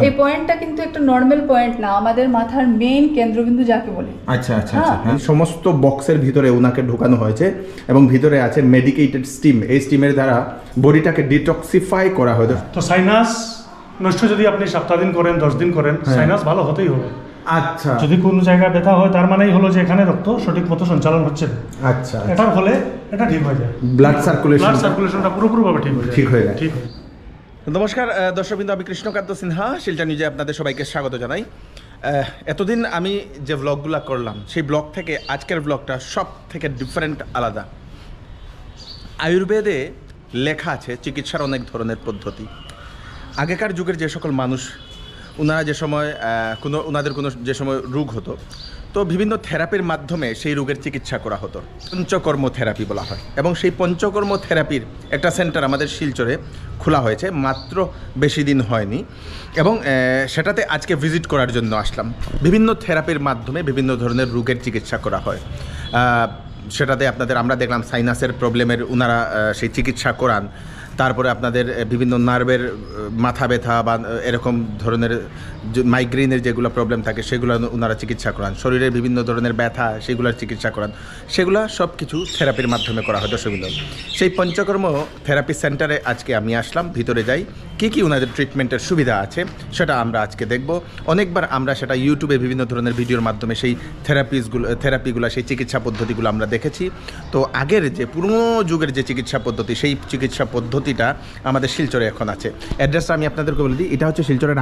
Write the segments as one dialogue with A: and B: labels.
A: এই পয়েন্টটা কিন্তু একটা নরমাল পয়েন্ট না, আমাদের মাথার মেইন কেন্দ্রবিন্দু যাকে বলে।
B: আচ্ছা আচ্ছা আচ্ছা, সমস্ত বক্সের ভিতরে ওনাকে ঢোকানো হয়েছে এবং ভিতরে আছে মেডিকেটেড স্টিম। এই স্টিমের দ্বারা বডিটাকে ডিটক্সিফাই করা হয়।
C: তো সাইনাস নষ্ট যদি আপনি 7 দিন করেন 10 দিন করেন, সাইনাস ভালো হতেই হবে।
B: আচ্ছা,
C: যদি কোনো জায়গায় ব্যথা হয় তার মানেই হলো যে এখানে রক্ত সঠিক মতো সঞ্চালন হচ্ছে না।
B: আচ্ছা,
C: এটার ফলে এটা ঠিক হয়ে যায়,
B: ব্লাড সার্কুলেশনটা
C: পুরোপুরিভাবে ঠিক হয়ে যায়।
B: নমস্কার দর্শকবৃন্দ, আমি কৃষ্ণকান্ত সিনহা, শিলচর নিউজে আপনাদের সবাইকে স্বাগত জানাই। এতদিন আমি যে ব্লগগুলো করলাম সেই ব্লগ থেকে আজকের ব্লগটা সব থেকে ডিফারেন্ট, আলাদা। আয়ুর্বেদে লেখা আছে চিকিৎসার অনেক ধরনের পদ্ধতি। আগেকার যুগের যে সকল মানুষ, ওনারা যে সময় ওনাদের কোনো যে সময় রোগ হতো, তো বিভিন্ন থেরাপির মাধ্যমে সেই রোগের চিকিৎসা করা হতো। পঞ্চকর্ম থেরাপি বলা হয়। এবং সেই পঞ্চকর্ম থেরাপির একটা সেন্টার আমাদের শিলচরে খোলা হয়েছে, মাত্র বেশি দিন হয়নি। এবং সেটাতে আজকে ভিজিট করার জন্য আসলাম। বিভিন্ন থেরাপির মাধ্যমে বিভিন্ন ধরনের রোগের চিকিৎসা করা হয়। সেটাতে আমরা দেখলাম সাইনাসের প্রবলেমের ওনারা সেই চিকিৎসা করান। তারপরে আপনাদের বিভিন্ন নার্ভের মাথা ব্যথা বা এরকম ধরনের মাইগ্রেনের যেগুলো প্রবলেম থাকে সেগুলো ওনারা চিকিৎসা করান। শরীরের বিভিন্ন ধরনের ব্যথা সেগুলোর চিকিৎসা করান। সেগুলো সব কিছু থেরাপির মাধ্যমে করা হয়। দর্শকবৃন্দ, সেই পঞ্চকর্ম থেরাপি সেন্টারে আজকে আমি আসলাম। ভিতরে যাই, কী ওনাদের ট্রিটমেন্টের সুবিধা আছে সেটা আমরা আজকে দেখব। অনেকবার আমরা সেটা ইউটিউবে বিভিন্ন ধরনের ভিডিওর মাধ্যমে সেই থেরাপিগুলো সেই চিকিৎসা পদ্ধতিগুলো আমরা দেখেছি। তো আগের যে পুরনো যুগের যে চিকিৎসা পদ্ধতি, সেই চিকিৎসা পদ্ধতিটা আমাদের শিলচরে এখন আছে। অ্যাড্রেসটা আমি আপনাদেরকে বলে দিই। এটা হচ্ছে শিলচরের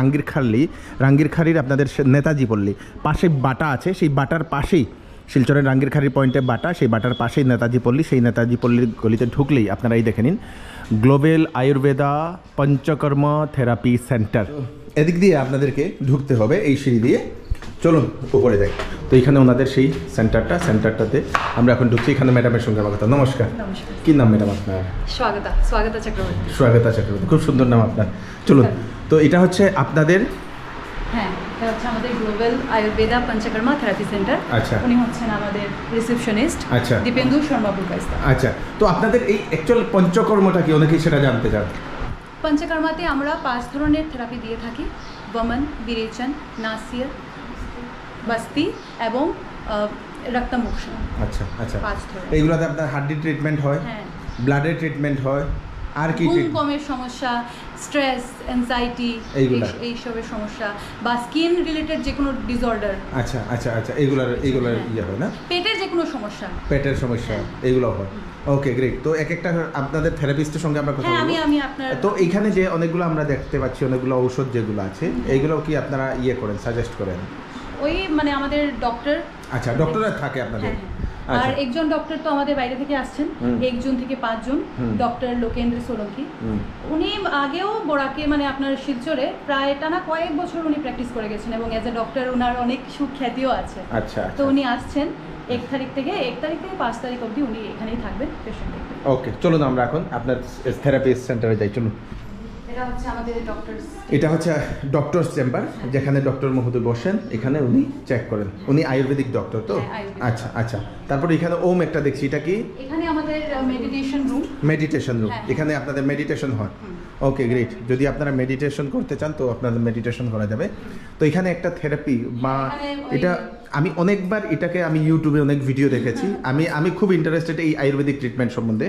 B: রাঙ্গিরখাড়ির আপনাদের নেতাজি পল্লী পাশে বাটা আছে। সেই বাটার পাশেই শিলচরের রাঙ্গিরখাড়ির পয়েন্টে বাটা, সেই বাটার পাশেই নেতাজি পল্লী। সেই নেতাজি পল্লীর গলিতে ঢুকলেই আপনারা এই দেখে নিন, global Ayurveda panchakarma therapy centre. এদিক দিয়ে আপনাদেরকে ঢুকতে হবে এই সিঁড়ি দিয়ে। চলুন উপরে যাই। তো এখানে ওনাদের সেই সেন্টারটাতে আমরা এখন ঢুকছি। এখানে ম্যাডামের সঙ্গে আমার কথা। নমস্কার, কি নাম ম্যাডাম আপনার?
A: স্বাগতা চক্রবর্তী।
B: খুব সুন্দর নাম আপনার। চলুন, তো এটা হচ্ছে আপনাদের?
A: হ্যাঁ, এটা হচ্ছে আমাদের global Ayurveda Panchakarma therapy centre.
B: আচ্ছা,
A: উনি হচ্ছেন আমাদের রিসেপশনিস্ট।
B: আচ্ছা,
A: দীপেন্দু শর্মা বুকাইস্তা।
B: আচ্ছা, তো আপনাদের এই অ্যাকচুয়াল পঞ্চকর্মটা কি, অনেকেই সেটা জানতে চান।
A: পঞ্চকর্মাতে আমরা 5 ধরনের থেরাপি দিয়ে থাকি: বমন, বিরেচন, নাসির, বস্তি এবং রক্তমোক্ষণ।
B: আচ্ছা আচ্ছা,
A: 5 ধরনের।
B: এইগুলোতে আপনার হার্ডি ট্রিটমেন্ট হয়,
A: হ্যাঁ,
B: ব্লাডের ট্রিটমেন্ট হয়, আর কি
A: কমের সমস্যা, স্ট্রেস, অ্যাংজাইটি, এইসবের সমস্যা, বা স্কিন রিলেটেড যে কোনো ডিসঅর্ডার।
B: আচ্ছা আচ্ছা আচ্ছা, এইগুলার ইয়ে হয় না?
A: পেটের যে কোনো সমস্যা,
B: এইগুলো হয়। ওকে, গ্রেট। তো এক একটা আপনাদের থেরাপিস্টের সঙ্গে আমরা কথা বলবো।
A: আমি আপনার
B: তো এইখানে যে অনেকগুলো আমরা দেখতে পাচ্ছি, অনেকগুলো ঔষধ যেগুলো আছে, এইগুলো কি আপনারা করেন, সাজেস্ট করেন?
A: ওই আমাদের ডক্টর।
B: আচ্ছা, ডক্টররা থাকে আপনাদের?
A: আর একজন ডক্টর তো আমাদের বাইরে থেকে আসছেন, 1 জন থেকে 5 জন। ডক্টর লোকেন্দ্র সোলঙ্কি, উনি আগেও বড়াকে আপনার শিলচরে প্রায় টানা কয়েক বছর উনি প্র্যাকটিস করে গেছেন এবং অ্যাজ এ ডক্টর ওনার অনেক সুখ্যাতিও আছে।
B: আচ্ছা,
A: তো উনি আসছেন 1 তারিখ থেকে 5 তারিখ অবধি উনি এখানেই থাকবেন পেশেন্ট দেখবেন।
B: ওকে, চলুন আমরা এখন আপনার থেরাপি সেন্টারে যাই। চলুন। এটা হচ্ছে ডক্টরস চেম্বার, যেখানে ডক্টর মহোদয় বসেন। এখানে উনি চেক করেন। উনি আয়ুর্বেদিক ডক্টর তো? আচ্ছা আচ্ছা। তারপরে এখানে ওম একটা দেখছি, এটা কি?
A: এখানে আমাদের মেডিটেশন রুম।
B: এখানে আপনাদের মেডিটেশন হয়। ওকে, গ্রেট। যদি আপনারা মেডিটেশন করতে চান তো আপনাদের মেডিটেশন করা যাবে। তো এখানে একটা থেরাপি বা এটা আমি অনেকবার এটাকে আমি ইউটিউবে অনেক ভিডিও দেখেছি। আমি খুব ইন্টারেস্টেড এই আয়ুর্বেদিক ট্রিটমেন্ট সম্বন্ধে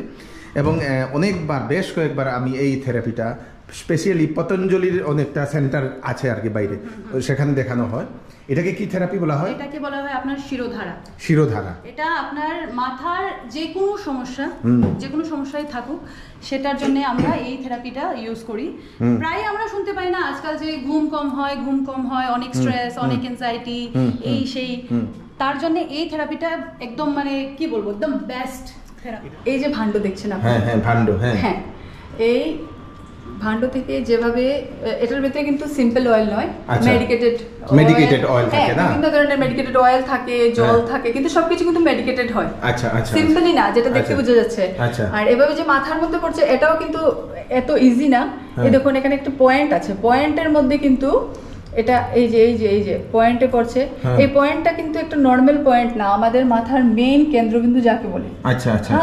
B: এবং অনেকবার, বেশ কয়েকবার আমি এই থেরাপিটা স্পেশালি পতঞ্জলির অনেকটা সেন্টার আছে আর কি বাইরে, সেখানে দেখানো হয়। এটাকে কি থেরাপি বলা হয়?
A: এটাকে বলা হয় আপনার শিরোধারা। এটা আপনার মাথার যে কোনো সমস্যায় থাকুক সেটার জন্য আমরা এই থেরাপিটা ইউজ করি। প্রায় আমরা শুনতে পাই না আজকাল যে ঘুম কম হয়, অনেক স্ট্রেস, অনেক অ্যাংজাইটি, এই সেই, তার জন্য এই থেরাপিটা একদম কি বলবো, একদম বেস্ট থেরাপি। এই যে ভান্ড দেখছেন আপনি? হ্যাঁ, ভান্ড। হ্যাঁ, এই ভান্ড থেকে যেভাবে, এটার ভিতরে কিন্তু সিম্পল অয়েল নয়, মেডিকেটেড অয়েল থাকে না? বিভিন্ন ধরনের মেডিকেটেড অয়েল থাকে, জল থাকে, কিন্তু সবকিছু কিন্তু মেডিকেটেড হয়। আচ্ছা আচ্ছা, সিম্পলি না, যেটা দেখতে বোঝা যাচ্ছে। আর এভাবে যে মাথার মধ্যে পড়ছে এটাও কিন্তু এত ইজি না। এই দেখুন, এখানে একটা পয়েন্ট আছে, পয়েন্টের মধ্যে কিন্তু এটা এই যে পয়েন্টে পড়ছে। এই পয়েন্টটা কিন্তু একটা নরমাল পয়েন্ট না, আমাদের মাথার মেইন কেন্দ্রবিন্দু যাকে বলে। আচ্ছা আচ্ছা,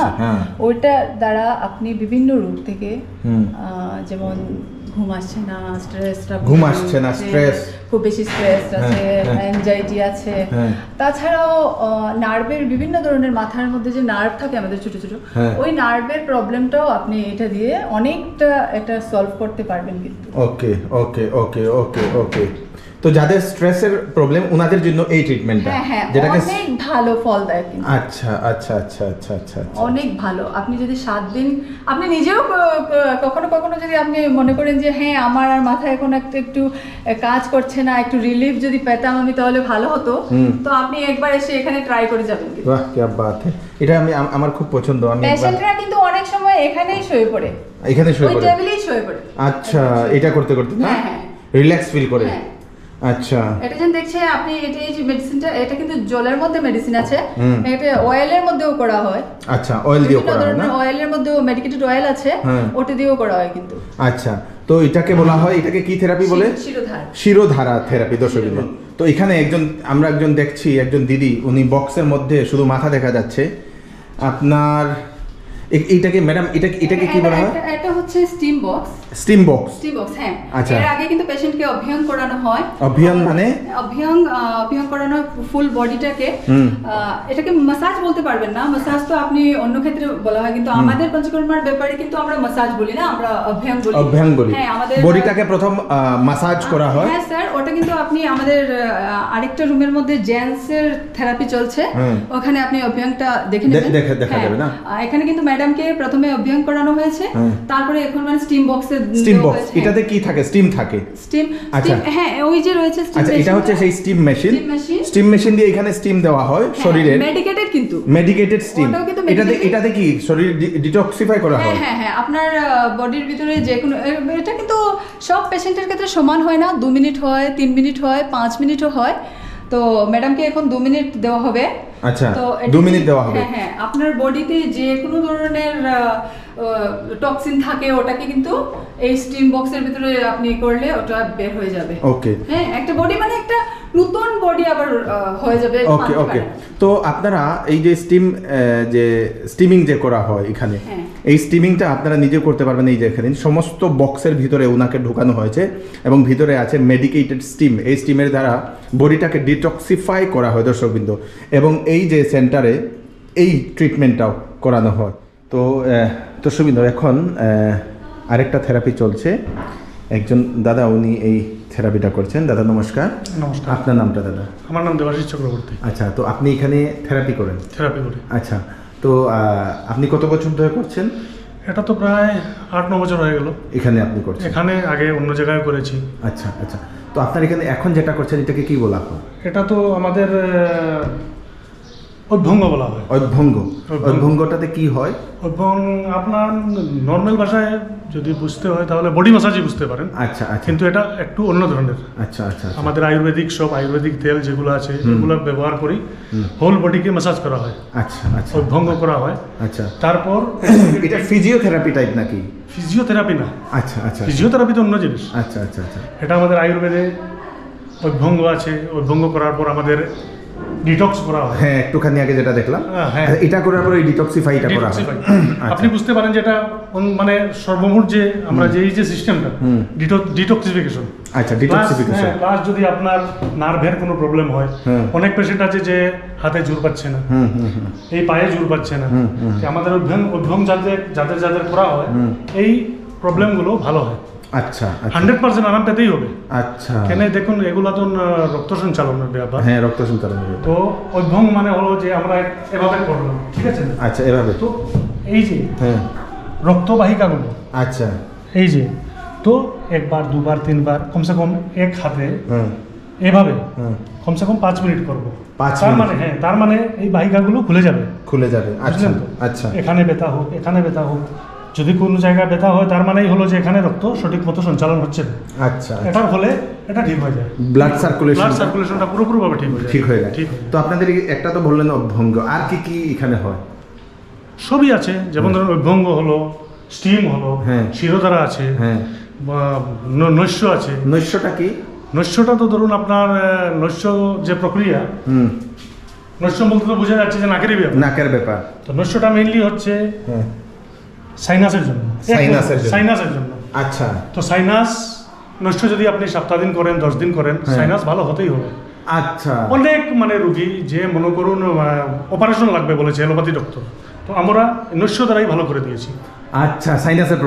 A: ওইটা দ্বারা আপনি বিভিন্ন রোগ থেকে, যেমন ঘুম আসছে না,
B: স্ট্রেস
A: খুব বেশি স্ট্রেস আছে, অ্যাংজাইটি আছে। তাছাড়াও নার্ভের বিভিন্ন ধরনের, মাথার মধ্যে যে নার্ভ থাকে আমাদের ছোট ছোট, ওই নার্ভের প্রবলেমটাও আপনি এটা দিয়ে অনেকটা এটা সলভ করতে পারবেন কিন্তু।
B: ওকে ওকে ওকে ওকে ওকে। তো যাদের স্ট্রেসের প্রবলেম ওনাদের জন্য এই ট্রিটমেন্টটা
A: যেটাকে অনেক ভালো ফল দেয় কিন্তু।
B: আচ্ছা আচ্ছা আচ্ছা আচ্ছা আচ্ছা
A: অনেক ভালো। আপনি যদি 7 দিন, আপনি নিজেও কখনো কখনো যদি আপনি মনে করেন যে হ্যাঁ আমার আর মাথায় এখন একটু কাজ করছে না, একটু রিলিফ যদি পেতাম আমি তাহলে ভালো হতো, তো আপনি একবার এসে এখানে ট্রাই করে যাবেন।
B: বাহ কি বাত, এটা আমার খুব পছন্দ। আমি
A: পেশেন্টরা কিন্তু অনেক সময় এখানেই শুয়ে পড়ে, ওই টেবিলেই শুয়ে পড়ে।
B: আচ্ছা, এটা করতে করতে না রিল্যাক্স ফিল করে। আচ্ছা,
A: এটা যেন দেখছে আপনি, এটা এই যে মেডিসিনটা, এটা কিন্তু জলের মধ্যে মেডিসিন আছে, এটা অয়েলের মধ্যেও করা হয়।
B: আচ্ছা, অয়েল দিয়েও করা হয় না?
A: অয়েলের মধ্যেও মেডিকেটেড অয়েল আছে, ওটা দিয়েও করা হয় কিন্তু।
B: আচ্ছা, তো এটাকে বলা হয়, এটাকে কি থেরাপি বলে? শিরোধারা থেরাপি। দর্শকবৃন্দ, তো এখানে আমরা একজন দেখছি, একজন দিদি, উনি বক্সের মধ্যে শুধু মাথা দেখা যাচ্ছে। আপনার এইটাকে ম্যাডাম, এটাকে কি বলা হয়?
A: এটা হচ্ছে স্টিম বক্স।
B: স্টিম বক্স,
A: হ্যাঁ।
B: আচ্ছা,
A: এর আগে কিন্তু পেশেন্টকে অভিয়ান করানো হয়।
B: অভিয়ান মানে?
A: অভিয়ান করানো ফুল বডিটাকে, এটাকে ম্যাসাজ বলতে পারবেন না, ম্যাসাজ তো আপনি অন্য ক্ষেত্রে বলা হয়, কিন্তু আমাদের পঞ্চকর্মার ব্যাপারে কিন্তু আমরা ম্যাসাজ বলি না, আমরা অভিয়ান বলি।
B: অভিয়ান বলি।
A: হ্যাঁ, আমাদের
B: বডিটাকে প্রথম ম্যাসাজ করা হয়।
A: হ্যাঁ স্যার, ওটা কিন্তু আপনি আমাদের আরেকটা রুমের মধ্যে জেন্টসের থেরাপি চলছে, ওখানে আপনি অভিয়ানটা দেখে নেবেন, দেখা যাবে না? এখানে কিন্তু ম্যাডামকে প্রথমে অভিয়ান করানো হয়েছে, তারপরে এখন মানে স্টিম বক্সে।
B: স্টিম বক্স, এটাতে কি থাকে? স্টিম থাকে?
A: স্টিম,
B: আচ্ছা
A: হ্যাঁ, ওই যে রয়েছে স্টিম।
B: আচ্ছা, এটা হচ্ছে সেই স্টিম মেশিন। স্টিম মেশিন দিয়ে এখানে স্টিম দেওয়া হয় শরীরে।
A: মেডিকেটেড কিন্তু,
B: মেডিকেটেড স্টিম। এটাতে কি শরীর ডিটক্সিফাই করা হয়?
A: হ্যাঁ হ্যাঁ, আপনার বডির ভিতরে যে কোনো, এটা কিন্তু সব পেশেন্টের ক্ষেত্রে সমান হয় না, 2 মিনিট হয়, 3 মিনিট হয়, 5 মিনিটও হয়। তো ম্যাডামকে এখন 2 মিনিট দেওয়া হবে।
B: আচ্ছা, 2 মিনিট দেওয়া হবে।
A: হ্যাঁ, আপনার বডিতে যে কোনো ধরনের টক্সিন থাকে ওটাকে কিন্তু এই স্টিম বক্সের ভিতরে আপনি করলে ওটা বের হয়ে যাবে।
B: ওকে,
A: হ্যাঁ, একটা বডি মানে একটা নতুন বডি আবার হয়ে যাবে।
B: ওকে ওকে। তো আপনারা এই যে স্টিমিং যে করা হয় এখানে, এই স্টিমিংটা আপনারা নিজে করতে পারবেন। এই যে এখানে সমস্ত বক্সের ভিতরে ওনাকে ঢোকানো হয়েছে এবং ভিতরে আছে মেডিকেটেড স্টিম। এই স্টিমের দ্বারা বডিটাকে ডিটক্সিফাই করা হয় দর্শকবৃন্দ, এবং এই যে সেন্টারে এই ট্রিটমেন্টটাও করানো হয়। তো দর্শকবৃন্দ, এখন আরেকটা থেরাপি চলছে। একজন দাদা, উনি এই থেরাপিটা করছেন। দাদা নমস্কার।
C: নমস্কার।
B: আপনার নামটা দাদা?
C: আমার নাম দেবাশিস চক্রবর্তী।
B: আচ্ছা, তো আপনি এখানে থেরাপি করেন?
C: থেরাপি করি।
B: আচ্ছা, তো আপনি কত বছর ধরে করছেন?
C: এটা তো প্রায় 8-9 বছর হয়ে গেল
B: এখানে আপনি করছেন।
C: এখানে আগে অন্য জায়গায় করেছি।
B: আচ্ছা আচ্ছা, তো আপনার এখানে এখন যেটা করছেন এটাকে কি বলা হয়?
C: এটা তো আমাদের অভ্যঙ্গ বলা হয়।
B: অভ্যঙ্গটাতে কি হয়?
C: অভ্যঙ্গ আপনার নর্মাল ভাষায় যদি বুঝতে হয় তাহলে বডি ম্যাসাজই বুঝতে পারেন।
B: আচ্ছা আচ্ছা,
C: কিন্তু এটা একটু অন্য ধরনের।
B: আচ্ছা আচ্ছা,
C: আমাদের আয়ুর্বেদিক তেল যেগুলো আছে এগুলো ব্যবহার করি, হোল বডিকে ম্যাসাজ করা হয়।
B: আচ্ছা আচ্ছা,
C: অভ্যঙ্গ করা হয়।
B: আচ্ছা,
C: তারপর
B: এটা ফিজিওথেরাপি টাইপ নাকি?
C: ফিজিওথেরাপি না।
B: আচ্ছা আচ্ছা,
C: ফিজিওথেরাপি তো অন্য জিনিস।
B: আচ্ছা আচ্ছা আচ্ছা,
C: এটা আমাদের আয়ুর্বেদে অভ্যঙ্গ আছে। অভ্যঙ্গ করার পর আমাদের ডিটক্স করা হয়।
B: হ্যাঁ, একটুখানি আগে যেটা দেখলাম,
C: হ্যাঁ,
B: এটা করার পর এই ডিটক্সিফাইটা করা হয়।
C: আপনি বুঝতে পারেন যেটা মানে সর্বমোট যে আমরা যে সিস্টেমটা ডিটক্সিফিকেশন।
B: আচ্ছা, ডিটক্সিফিকেশন
C: প্লাস যদি আপনার নার্ভের কোনো প্রবলেম হয়, অনেক পেশেন্ট আছে যে হাতে জোর পাচ্ছে না, এই পায়ে জোর পাচ্ছে না, আমাদের অভ্যঙ্গ যাদের করা হয় এই প্রবলেমগুলো ভালো হয়।
B: আচ্ছা,
C: 100% আরাম পেতেই হবে।
B: আচ্ছা,
C: কেন দেখুন এগুলো তো রক্ত সঞ্চালনের ব্যাপার।
B: হ্যাঁ, রক্ত সঞ্চালনের ব্যাপার।
C: তো অভ্যঙ্গ মানে হলো যে আমরা এভাবে করলাম, ঠিক আছে?
B: আচ্ছা, এভাবে।
C: তো এই যে রক্তবাহিকাগুলো,
B: আচ্ছা,
C: এই যে, তো 1 বার 2 বার 3 বার কমসে কম এক হাতে এভাবে কমসে কম 5 মিনিট করবো। তার মানে এই বাহিকাগুলো খুলে যাবে। আচ্ছা আচ্ছা, এখানে ব্যথা হোক, এখানে ব্যথা হোক, যদি কোনো জায়গায় ব্যথা হয় তার মানেই হলো যে এখানে রক্ত সঠিক মতো সঞ্চালন হচ্ছে না।
B: আচ্ছা,
C: এটার ফলে এটা ঠিক হয়ে যায়,
B: ব্লাড সার্কুলেশনটা
C: পুরোপুরিভাবে ঠিক হয়ে যায়।
B: তো আপনাদের একটা তো বললেন অভ্যঙ্গ, আর কি কি এখানে হয়?
C: সবই আছে, যেমন ধরুন অভ্যঙ্গ হলো, স্টিম হলো, শিরোধারা আছে, নৈশ্য আছে।
B: নৈশ্যটা কি?
C: নৈশ্যটা তো ধরুন আপনার নৈশ্য যে প্রক্রিয়া, নৈশ্য বলতে তো বোঝা যাচ্ছে যে নাকের ব্যাপার। তো নৈশ্যটা মেইনলি হচ্ছে সাইনাসের জন্য।
B: আচ্ছা।
C: তো সাইনাস নষ্ট যদি আপনি 7 দিন করেন 10 দিন করেন সাইনাস ভালো হতেই হবে।
B: আচ্ছা।
C: অনেক মানে রুগী যে মনে করুন অপারেশন লাগবে বলেছে এলোপ্যাথি ডক্টর, তো আমরা নস্য দ্বারাই ভালো করে দিয়েছি।
B: আচ্ছা, সাইনাসের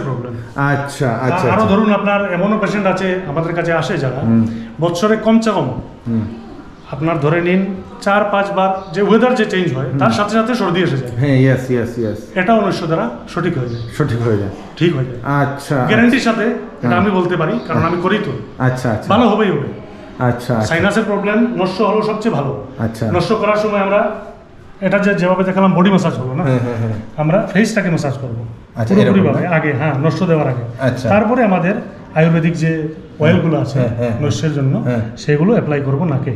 B: প্রবলেম। আচ্ছা আচ্ছা।
C: আরো ধরুন আপনার এমনও পেশেন্ট আছে আমাদের কাছে আসে যারা বছরে কমসে কম আপনার ধরে নিন 4-5 বার যে ওয়েদার যে চেঞ্জ হয় তার সাথে সাথে সর্দি এসে যায়।
B: হ্যাঁ, ইয়েস।
C: এটাও নস্য দ্বারা সঠিক হয়ে যায়। ঠিক হয়ে যায়।
B: আচ্ছা।
C: গ্যারান্টির সাথে এটা আমি বলতে পারি, কারণ আমি করি তো।
B: আচ্ছা।
C: ভালো হবেই হবে।
B: আচ্ছা।
C: সাইনাসের প্রবলেম নস্য হলো সবচেয়ে ভালো।
B: আচ্ছা।
C: নস্য করার সময় আমরা এটা যেভাবে দেখালাম বডি ম্যাসাজ হলো না, আমরা ফেসটাকে ম্যাসাজ করবো পুরোপুরিভাবে আগে, নস্য দেওয়ার আগে। তারপরে আমাদের আয়ুর্বেদিক যে অয়েলগুলো আছে নস্যের জন্য সেগুলো অ্যাপ্লাই করবো নাকে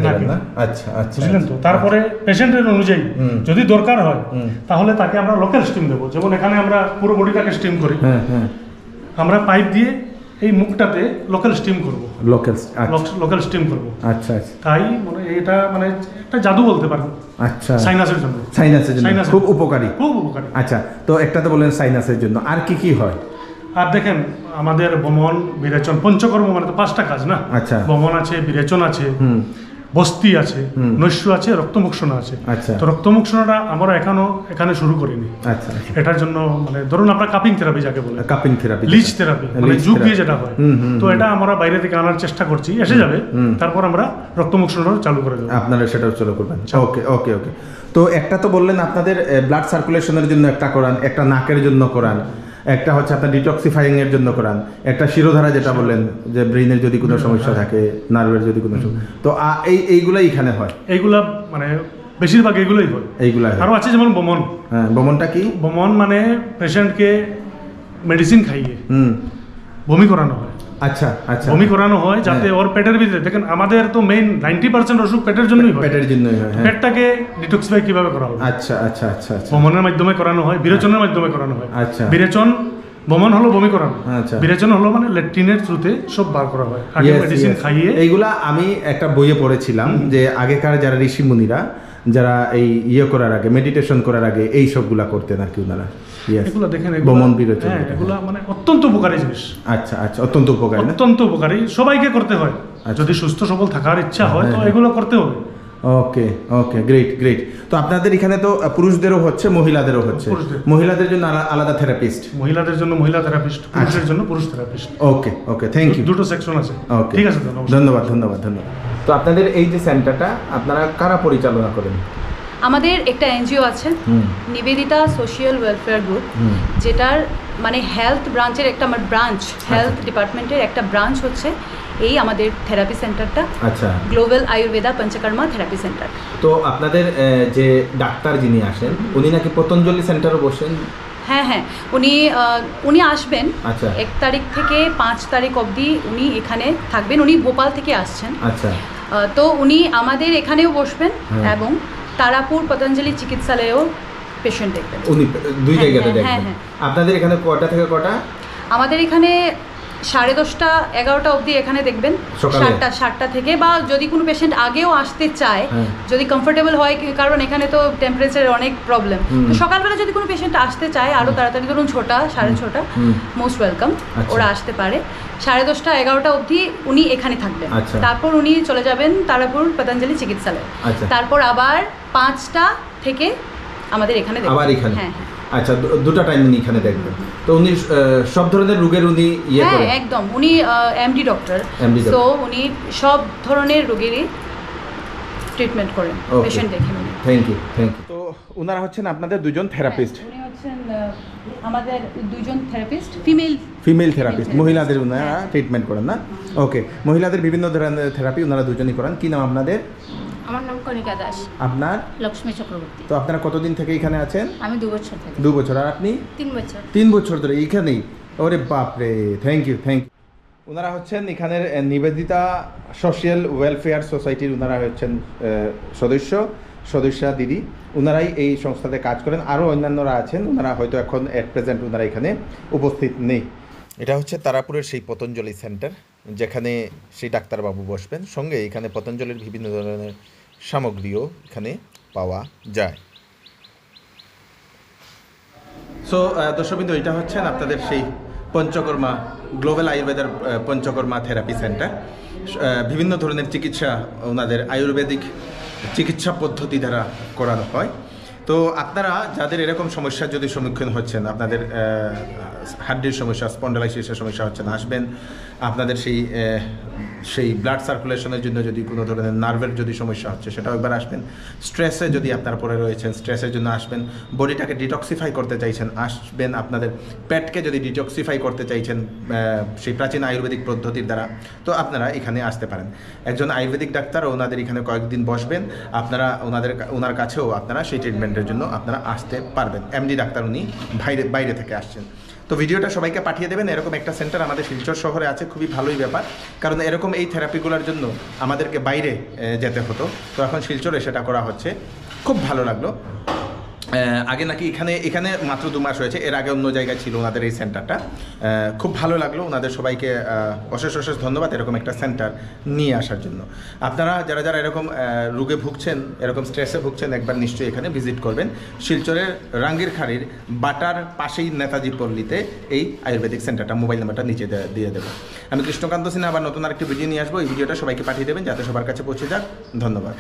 C: দেবেন না। আচ্ছা, বুঝলেন তো। তারপরে পেশেন্টের অনুযায়ী যদি দরকার হয় তাহলে তাকে আমরা লোকাল স্টিম দেবো। যেমন এখানে আমরা পুরো বডিটাকে স্টিম করি, আমরা পাইপ দিয়ে এই মুখটাতে লোকাল স্টিম করবো। লোকাল স্টিম করবো।
B: আচ্ছা।
C: তাই মানে এটা মানে একটা জাদু বলতে পারেন।
B: আচ্ছা।
C: সাইনাসের জন্য
B: খুব উপকারী। আচ্ছা, তো একটা তো বললেন সাইনাসের জন্য, আর কি হয়?
C: আর দেখেন আমাদের বমন, বিরেচন, পঞ্চকর্ম মানে তো 5টা কাজ না।
B: আচ্ছা।
C: বমন আছে, বিরেচন আছে, বস্তি আছে, নৈশ্য আছে, রক্তমোক্ষণা আছে।
B: আচ্ছা।
C: তো রক্তমোক্ষণাটা আমরা এখানে শুরু করিনি।
B: আচ্ছা।
C: এটার জন্য মানে ধরুন আপনার কাপিং থেরাপি যাকে বলে, লিচ থেরাপি মানে যুগ দিয়ে যেটা হয়, তো এটা আমরা বাইরে থেকে আনার চেষ্টা করছি, এসে যাবে। তারপর আমরা রক্তমোক্ষণাটাও চালু করে দেবো।
B: আপনারা সেটাও চালু করবেন। ওকে। তো একটা তো বললেন আপনাদের ব্লাড সার্কুলেশনের জন্য একটা করান, একটা নাকের জন্য করান, একটা হচ্ছে আপনার ডিটক্সিফাইং এর জন্য করান, একটা শিরোধারা যেটা বললেন যে ব্রেইনের যদি কোনো সমস্যা থাকে, নার্ভের যদি কোনো সমস্যা, তো এইগুলাই এখানে হয়।
C: এইগুলা মানে বেশিরভাগ এইগুলোই হয়। আরও আছে যেমন বমন।
B: বমনটা কি?
C: বমন মানে পেশেন্টকে মেডিসিন খাইয়ে বমি করানো হয়।
B: আচ্ছা।
C: বমি করানো হয় যাতে ওর পেটের ভিতরে, দেখেন আমাদের তো মেইন 90% অসুখ পেটের জন্যই হয়। পেটটাকে ডিটক্সিফাই কিভাবে করা হবে? আচ্ছা। বমনের মাধ্যমে করানো হয়, বিরেচনের মাধ্যমে করানো হয়। আচ্ছা। বিরেচন, বমন হলো বমি করানো, বিরেচন হলো মানে ল্যাট্রিনের থ্রুতে সব বার করা হয় আগে মেডিসিন খাইয়ে। এইগুলা আমি একটা বইয়ে পড়েছিলাম যে আগেকার যারা ঋষি মুনিরা যারা এই করার আগে, মেডিটেশন করার আগে এই সবগুলা করতেন আর কি ওনারা। এগুলো দেখেন বমন বিরেচন, এগুলো মানে অত্যন্ত উপকারী জিনিস। আচ্ছা। অত্যন্ত উপকারী, সবাইকে করতে হয়। যদি সুস্থ সবল থাকার ইচ্ছা হয় তো এগুলো করতে হবে। ওকে, গ্রেট। তো আপনাদের এখানে তো পুরুষদেরও হচ্ছে, মহিলাদেরও হচ্ছে। মহিলাদের জন্য আলাদা থেরাপিস্ট, মহিলাদের জন্য মহিলা থেরাপিস্ট, পুরুষের জন্য পুরুষ থেরাপিস্ট। Okay, thank you. দুটো সেকশন আছে। ঠিক আছে, ধন্যবাদ। তো আপনাদের এই যে সেন্টারটা আপনারা কারা পরিচালনা করেন?
A: আমাদের একটা এনজিও আছে, নিবেদিতা সোশ্যাল ওয়েলফেয়ার গ্রুপ, যেটার মানে হেলথ ব্রাঞ্চের একটা আমার ব্রাঞ্চ, হেলথ ডিপার্টমেন্টের একটা ব্রাঞ্চ হচ্ছে এই আমাদের থেরাপি সেন্টারটা। আচ্ছা। Global Ayurveda Panchakarma therapy centre.
B: তো আপনাদের যে ডাক্তার যিনি আসেন উনি নাকি পতঞ্জলি সেন্টারও বসেন?
A: হ্যাঁ, উনি আসবেন 1 তারিখ থেকে 5 তারিখ অবধি উনি এখানে থাকবেন। উনি ভোপাল থেকে আসছেন। আচ্ছা। তো উনি আমাদের এখানেও বসবেন এবং তারাপুর পতঞ্জলি চিকিৎসালয়েও পেশেন্ট দেখবেন। উনি 2 জায়গাতে দেখবেন।
B: আপনাদের এখানে কটা থেকে কটা?
A: আমাদের এখানে 10:30 11টা অবধি এখানে দেখবেন, 7টা থেকে, বা যদি কোনো পেশেন্ট আগেও আসতে চায়, যদি কমফোর্টেবল হয়, কারণ এখানে তো টেম্পারেচারের অনেক প্রবলেম, তো সকালবেলা যদি কোনো পেশেন্ট আসতে চায় আরও তাড়াতাড়ি, ধরুন 6টা 6:30, মোস্ট ওয়েলকাম, ওরা আসতে পারে। 10:30 11টা অবধি উনি এখানে থাকবেন। তারপর উনি চলে যাবেন তারাপুর পতঞ্জলি চিকিৎসালয়। তারপর আবার 5টা থেকে আমাদের এখানে দেখবেন। হ্যাঁ।
B: আচ্ছা, 2টা টাইম উনি এখানে দেখবেন। তো উনি সব ধরনের রোগের উনি করেন?
A: একদম, উনি এমডি ডক্টর, তো উনি সব ধরনের রোগেরই ট্রিটমেন্ট করেন, পেশেন্ট দেখেন উনি।
B: Thank you. তো ওনারা হচ্ছেন আপনাদের দুজন থেরাপিস্ট?
A: উনি হচ্ছেন আমাদের দুজন থেরাপিস্ট,
B: ফিমেল থেরাপিস্ট, মহিলাদের ওনারা ট্রিটমেন্ট করেন না? ওকে, মহিলাদের বিভিন্ন ধরনের থেরাপি ওনারা দুজনই করেন। কি নাম আপনাদের?
D: আমার নাম কণিকা দাস।
B: আপনার?
D: লক্ষ্মী চক্রবর্তী।
B: তো আপনারা কতদিন থেকে এখানে আছেন?
D: আমি 2 বছর থেকে।
B: 2 বছর। আর আপনি?
D: 3 বছর।
B: 3 বছর ধরে এইখানেই? ওরে বাপরে, থ্যাংক ইউ। ওনারা হচ্ছেন এখানের নিবেদিতা সোশ্যাল ওয়েলফেয়ার সোসাইটির, ওনারা হচ্ছেন সদস্যা দিদি, ওনারাই এই সংস্থাতে কাজ করেন। আরও অন্যান্যরা আছেন, ওনারা হয়তো এখন এট প্রেজেন্ট ওনারা এখানে উপস্থিত নেই। এটা হচ্ছে তারাপুরের সেই পতঞ্জলি সেন্টার, যেখানে সেই ডাক্তারবাবু বসবেন, সঙ্গে এখানে পতঞ্জলির বিভিন্ন ধরনের সামগ্রীও এখানে পাওয়া যায়। সো দর্শকবৃন্দ, এটা হচ্ছেন আপনাদের সেই পঞ্চকর্মা গ্লোবাল আয়ুর্বেদার পঞ্চকর্মা থেরাপি সেন্টার। বিভিন্ন ধরনের চিকিৎসা ওনাদের আয়ুর্বেদিক চিকিৎসা পদ্ধতি দ্বারা করানো হয়। তো আপনারা যাদের এরকম সমস্যার যদি সম্মুখীন হচ্ছেন, আপনাদের হাড্ডির সমস্যা, স্পন্ডালাইসিসের সমস্যা হচ্ছে না, আসবেন। আপনাদের সেই ব্লাড সার্কুলেশনের জন্য যদি কোনো ধরনের নার্ভের যদি সমস্যা হচ্ছে সেটাও একবার আসবেন। স্ট্রেসে যদি আপনারা পড়ে রয়েছেন, স্ট্রেসের জন্য আসবেন। বডিটাকে ডিটক্সিফাই করতে চাইছেন, আসবেন। আপনাদের পেটকে যদি ডিটক্সিফাই করতে চাইছেন সেই প্রাচীন আয়ুর্বেদিক পদ্ধতির দ্বারা, তো আপনারা এখানে আসতে পারেন। একজন আয়ুর্বেদিক ডাক্তার ওনাদের এখানে কয়েকদিন বসবেন, আপনারা ওনার কাছেও আপনারা সেই ট্রিটমেন্টের জন্য আপনারা আসতে পারবেন। এমডি ডাক্তার উনি বাইরে থেকে আসছেন। তো ভিডিওটা সবাইকে পাঠিয়ে দেবেন। এরকম একটা সেন্টার আমাদের শিলচর শহরে আছে, খুবই ভালোই ব্যাপার, কারণ এরকম এই থেরাপিগুলোর জন্য আমাদেরকে বাইরে যেতে হতো, তো এখন শিলচরে সেটা করা হচ্ছে। খুব ভালো লাগলো। আগে নাকি এখানে মাত্র 2 মাস হয়েছে, এর আগে অন্য জায়গায় ছিল ওনাদের এই সেন্টারটা। খুব ভালো লাগলো। ওনাদের সবাইকে অশেষ ধন্যবাদ এরকম একটা সেন্টার নিয়ে আসার জন্য। আপনারা যারা এরকম রোগে ভুগছেন, এরকম স্ট্রেসে ভুগছেন, একবার নিশ্চয়ই এখানে ভিজিট করবেন। শিলচরের রাঙ্গিরখাড়ির বাটার পাশেই নেতাজি পল্লীতে এই আয়ুর্বেদিক সেন্টারটা। মোবাইল নাম্বারটা নিচে দিয়ে দেবো। আমি কৃষ্ণকান্ত সিনহা আবার নতুন আরেকটি ভিডিও নিয়ে আসবো। এই ভিডিওটা সবাইকে পাঠিয়ে দেবেন যাতে সবার কাছে পৌঁছে যাক। ধন্যবাদ।